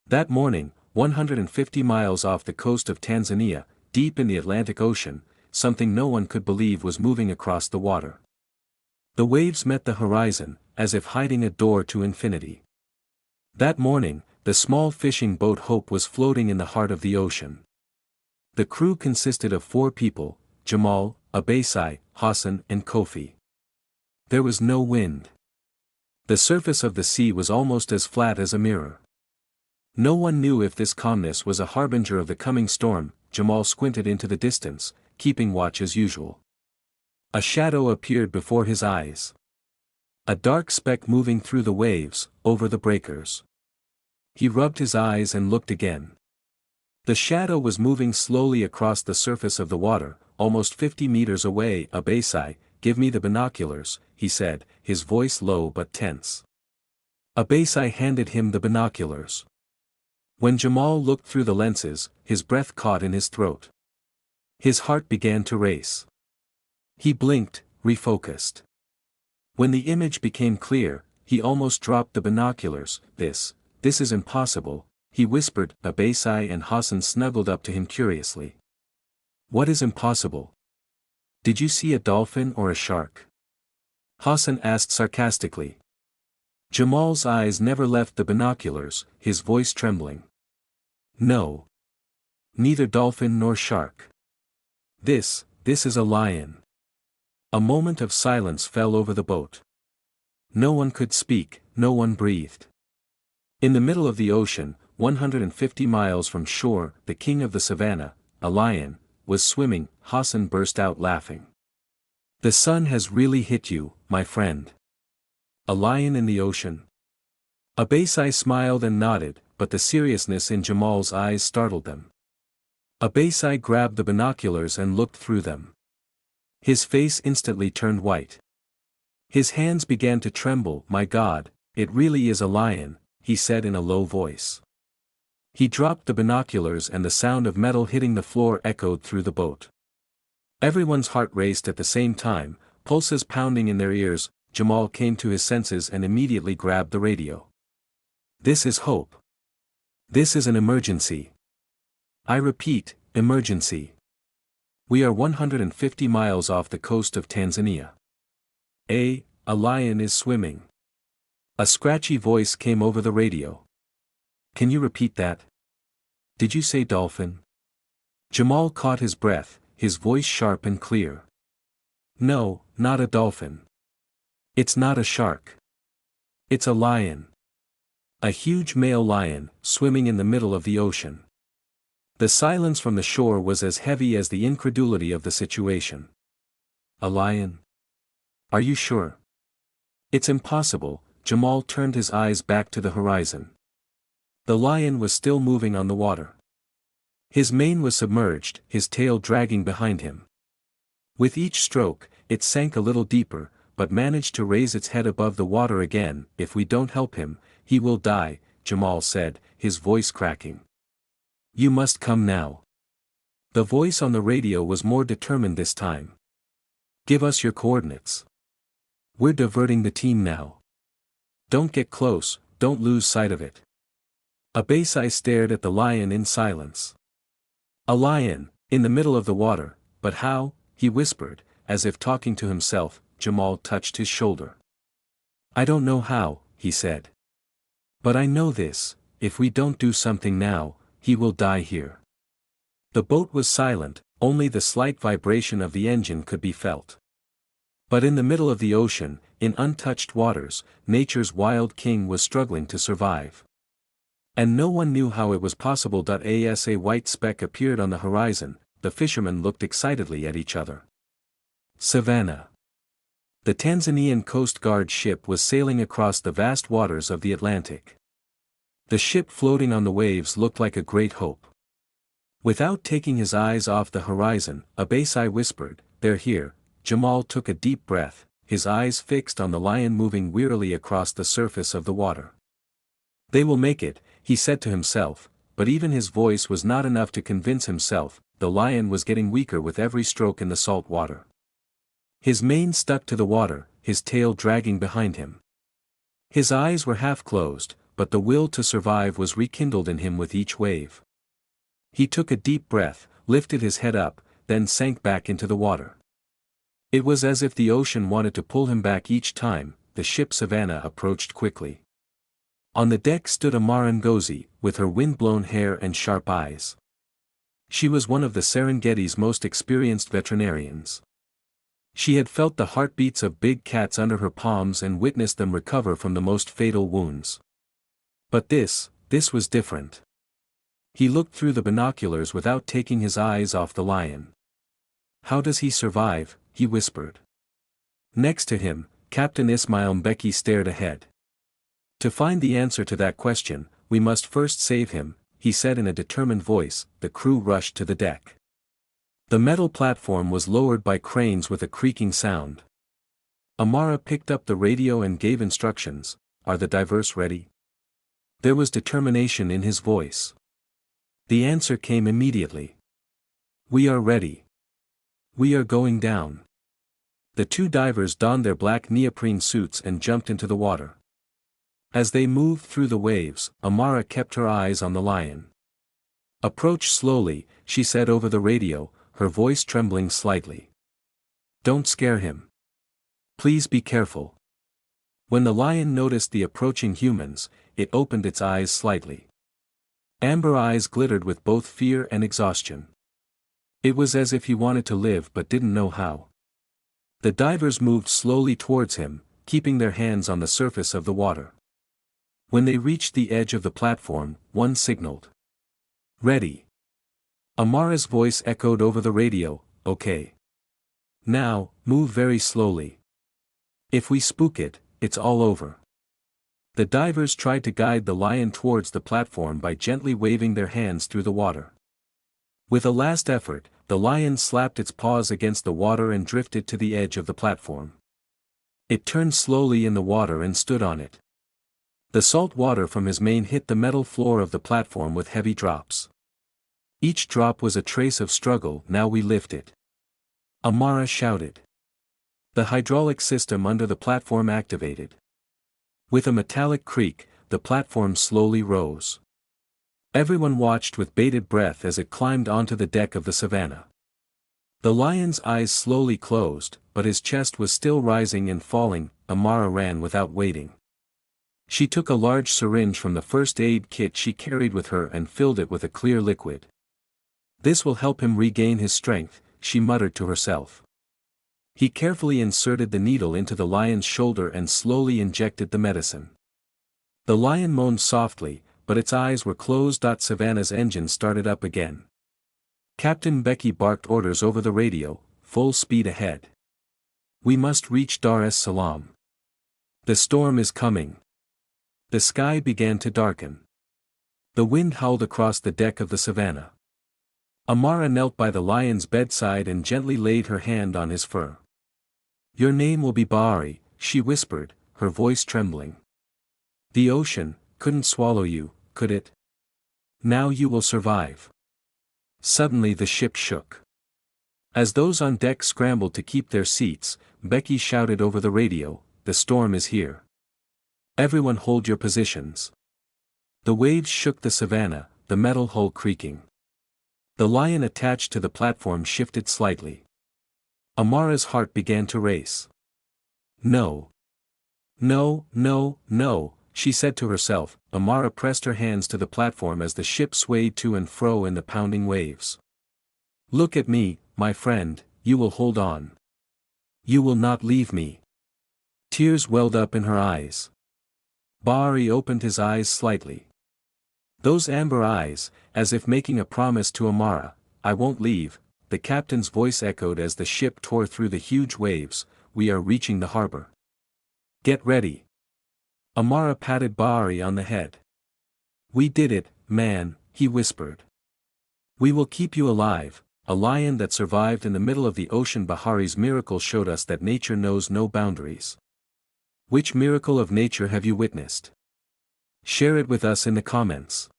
That morning, 150 miles off the coast of Tanzania, deep in the Atlantic Ocean, something no one could believe was moving across the water. The waves met the horizon, as if hiding a door to infinity. That morning, the small fishing boat Hope was floating in the heart of the ocean. The crew consisted of 4 people: Jamal, Abesai, Hassan and Kofi. There was no wind. The surface of the sea was almost as flat as a mirror. No one knew if this calmness was a harbinger of the coming storm. Jamal squinted into the distance, keeping watch as usual. A shadow appeared before his eyes. A dark speck moving through the waves, over the breakers. He rubbed his eyes and looked again. The shadow was moving slowly across the surface of the water, almost 50 meters away. Abesai, give me the binoculars, he said, his voice low but tense. Abesai handed him the binoculars. When Jamal looked through the lenses, his breath caught in his throat. His heart began to race. He blinked, refocused. When the image became clear, he almost dropped the binoculars. This is impossible, he whispered. Abesai and Hassan snuggled up to him curiously. What is impossible? Did you see a dolphin or a shark? Hassan asked sarcastically. Jamal's eyes never left the binoculars, his voice trembling. No. Neither dolphin nor shark. This is a lion. A moment of silence fell over the boat. No one could speak, no one breathed. In the middle of the ocean, 150 miles from shore, the king of the savannah, a lion, was swimming. Hassan burst out laughing. The sun has really hit you, my friend. A lion in the ocean? Abesai smiled and nodded, but the seriousness in Jamal's eyes startled them. Abesai grabbed the binoculars and looked through them. His face instantly turned white. His hands began to tremble. My God, it really is a lion, he said in a low voice. He dropped the binoculars and the sound of metal hitting the floor echoed through the boat. Everyone's heart raced at the same time, pulses pounding in their ears. Jamal came to his senses and immediately grabbed the radio. This is Hope. This is an emergency. I repeat, emergency. We are 150 miles off the coast of Tanzania. A lion is swimming. A scratchy voice came over the radio. Can you repeat that? Did you say dolphin? Jamal caught his breath, his voice sharp and clear. No, not a dolphin. It's not a shark. It's a lion. A huge male lion, swimming in the middle of the ocean. The silence from the shore was as heavy as the incredulity of the situation. A lion? Are you sure? It's impossible. Jamal turned his eyes back to the horizon. The lion was still moving on the water. His mane was submerged, his tail dragging behind him. With each stroke, it sank a little deeper, but managed to raise its head above the water again. If we don't help him, he will die, Jamal said, his voice cracking. You must come now. The voice on the radio was more determined this time. Give us your coordinates. We're diverting the team now. Don't get close, don't lose sight of it. Abesai stared at the lion in silence. A lion, in the middle of the water, but how? He whispered, as if talking to himself. Jamal touched his shoulder. I don't know how, he said. But I know this, if we don't do something now, he will die here. The boat was silent, only the slight vibration of the engine could be felt. But in the middle of the ocean, in untouched waters, nature's wild king was struggling to survive. And no one knew how it was possible. As a white speck appeared on the horizon, the fishermen looked excitedly at each other. Savannah. The Tanzanian Coast Guard ship was sailing across the vast waters of the Atlantic. The ship floating on the waves looked like a great hope. Without taking his eyes off the horizon, Abesai whispered, "They're here." Jamal took a deep breath, his eyes fixed on the lion moving wearily across the surface of the water. They will make it, he said to himself, but even his voice was not enough to convince himself. The lion was getting weaker with every stroke in the salt water. His mane stuck to the water, his tail dragging behind him. His eyes were half closed, but the will to survive was rekindled in him with each wave. He took a deep breath, lifted his head up, then sank back into the water. It was as if the ocean wanted to pull him back each time. The ship Savannah approached quickly. On the deck stood Amara Ngozi, with her wind-blown hair and sharp eyes. She was one of the Serengeti's most experienced veterinarians. She had felt the heartbeats of big cats under her palms and witnessed them recover from the most fatal wounds. But this was different. He looked through the binoculars without taking his eyes off the lion. "How does he survive?" he whispered. Next to him, Captain Ismail Mbeki stared ahead. "To find the answer to that question, we must first save him," he said in a determined voice. The crew rushed to the deck. The metal platform was lowered by cranes with a creaking sound. Amara picked up the radio and gave instructions. "Are the divers ready?" There was determination in his voice. The answer came immediately. "We are ready. We are going down." The two divers donned their black neoprene suits and jumped into the water. As they moved through the waves, Amara kept her eyes on the lion. "Approach slowly," she said over the radio, her voice trembling slightly. "Don't scare him. Please be careful." When the lion noticed the approaching humans, it opened its eyes slightly. Amber eyes glittered with both fear and exhaustion. It was as if he wanted to live but didn't know how. The divers moved slowly towards him, keeping their hands on the surface of the water. When they reached the edge of the platform, one signaled. "Ready." Amara's voice echoed over the radio, "Okay. Now, move very slowly. If we spook it, it's all over." The divers tried to guide the lion towards the platform by gently waving their hands through the water. With a last effort, the lion slapped its paws against the water and drifted to the edge of the platform. It turned slowly in the water and stood on it. The salt water from his mane hit the metal floor of the platform with heavy drops. Each drop was a trace of struggle. "Now we lift it," Amara shouted. The hydraulic system under the platform activated. With a metallic creak, the platform slowly rose. Everyone watched with bated breath as it climbed onto the deck of the Savannah. The lion's eyes slowly closed, but his chest was still rising and falling. Amara ran without waiting. She took a large syringe from the first aid kit she carried with her and filled it with a clear liquid. "This will help him regain his strength," she muttered to herself. He carefully inserted the needle into the lion's shoulder and slowly injected the medicine. The lion moaned softly, but its eyes were closed. Savannah's engine started up again. Captain Mbeki barked orders over the radio, "Full speed ahead. We must reach Dar es Salaam. The storm is coming." The sky began to darken. The wind howled across the deck of the Savannah. Amara knelt by the lion's bedside and gently laid her hand on his fur. "Your name will be Bahari," she whispered, her voice trembling. "The ocean couldn't swallow you, could it? Now you will survive." Suddenly the ship shook. As those on deck scrambled to keep their seats, Becky shouted over the radio, "The storm is here. Everyone hold your positions." The waves shook the Savannah, the metal hull creaking. The lion attached to the platform shifted slightly. Amara's heart began to race. "No. No, no, no," she said to herself. Amara pressed her hands to the platform as the ship swayed to and fro in the pounding waves. "Look at me, my friend, you will hold on. You will not leave me." Tears welled up in her eyes. Bahari opened his eyes slightly. Those amber eyes, as if making a promise to Amara. "I won't leave," the captain's voice echoed as the ship tore through the huge waves. "We are reaching the harbor. Get ready." Amara patted Bahari on the head. "We did it, man," he whispered. "We will keep you alive." A lion that survived in the middle of the ocean. Bahari's miracle showed us that nature knows no boundaries. Which miracle of nature have you witnessed? Share it with us in the comments.